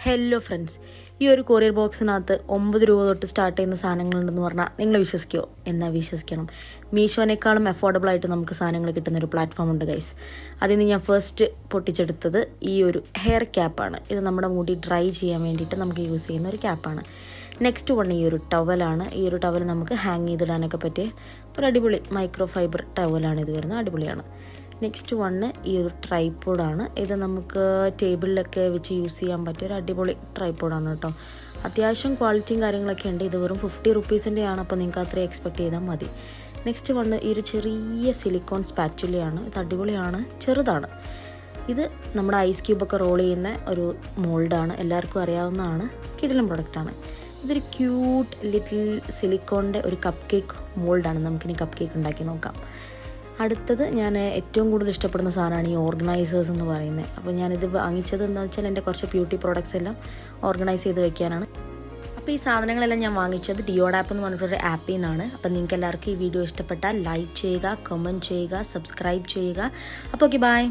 Hello friends, ഈ ഒരു courier ബോക്സിനകത്ത് 9 രൂപ തൊട്ട് സ്റ്റാർട്ട് ചെയ്യുന്ന സാധനങ്ങളുണ്ടെന്ന് പറഞ്ഞാൽ നിങ്ങൾ വിശ്വസിക്കുമോ? എന്നാൽ വിശ്വസിക്കണം. മീഷോനേക്കാളും അഫോർഡബിൾ ആയിട്ട് നമുക്ക് സാധനങ്ങൾ കിട്ടുന്ന ഒരു പ്ലാറ്റ്ഫോം ഉണ്ട് ഗൈസ്. അതിൽ നിന്ന് ഞാൻ ഫസ്റ്റ് പൊട്ടിച്ചെടുത്തത് ഈ ഒരു ഹെയർ ക്യാപ്പാണ്. ഇത് നമ്മുടെ മുടി ഡ്രൈ ചെയ്യാൻ വേണ്ടിയിട്ട് നമുക്ക് യൂസ് ചെയ്യുന്ന ഒരു ക്യാപ്പാണ്. നെക്സ്റ്റ് വൺ ഈ ഒരു ടവലാണ്. ഈ ഒരു ടവൽ നമുക്ക് ഹാങ് ചെയ്തിടാനൊക്കെ പറ്റിയ ഒരു അടിപൊളി മൈക്രോ ഫൈബർ ടവലാണ് ഇത് വരുന്നത്. അടിപൊളിയാണ്. നെക്സ്റ്റ് വണ്ണ് ഈ ഒരു ട്രൈപോഡാണ്. ഇത് നമുക്ക് ടേബിളിലൊക്കെ വെച്ച് യൂസ് ചെയ്യാൻ പറ്റിയ ഒരു അടിപൊളി ട്രൈപോഡാണ് കേട്ടോ. അത്യാവശ്യം ക്വാളിറ്റിയും കാര്യങ്ങളൊക്കെ ഉണ്ട്. ഇത് വെറും 50 റുപ്പീസിൻ്റെയാണ്, അപ്പോൾ നിങ്ങൾക്ക് അത്രയും എക്സ്പെക്ട് ചെയ്താൽ മതി. നെക്സ്റ്റ് വണ്ണ് ഈ ഒരു ചെറിയ സിലിക്കോൺ സ്പാച്ചുലയാണ്. ഇത് അടിപൊളിയാണ്, ചെറുതാണ്. ഇത് നമ്മുടെ ഐസ് ക്യൂബൊക്കെ റോൾ ചെയ്യുന്ന ഒരു മോൾഡാണ്, എല്ലാവർക്കും അറിയാവുന്നതാണ്. കിടിലൻ പ്രൊഡക്റ്റാണ്. ഇതൊരു ക്യൂട്ട് ലിറ്റിൽ സിലിക്കോണിൻ്റെ ഒരു കപ്പ് കേക്ക് മോൾഡാണ്. നമുക്കിനി കപ്പ് കേക്ക് ഉണ്ടാക്കി നോക്കാം. അടുത്തത് ഞാൻ ഏറ്റവും കൂടുതൽ ഇഷ്ടപ്പെടുന്ന സാധനമാണ് ഈ ഓർഗനൈസേഴ്സ് എന്ന് പറയുന്നത്. അപ്പോൾ ഞാനിത് വാങ്ങിച്ചത് എന്താണെന്ന് വെച്ചാൽ എൻ്റെ കുറച്ച് ബ്യൂട്ടി പ്രോഡക്റ്റ്സ് എല്ലാം ഓർഗനൈസ് ചെയ്ത് വെക്കാനാണ്. അപ്പോൾ ഈ സാധനങ്ങളെല്ലാം ഞാൻ വാങ്ങിച്ചത് ഡിയോഡാപ്പ് എന്ന് പറഞ്ഞിട്ടൊരു ആപ്പിൽ നിന്നാണ്. അപ്പോൾ നിങ്ങൾക്ക് എല്ലാവർക്കും ഈ വീഡിയോ ഇഷ്ടപ്പെട്ടാൽ ലൈക്ക് ചെയ്യുക, കമൻറ്റ് ചെയ്യുക, സബ്സ്ക്രൈബ് ചെയ്യുക. അപ്പോൾ ഓക്കെ, ബൈ.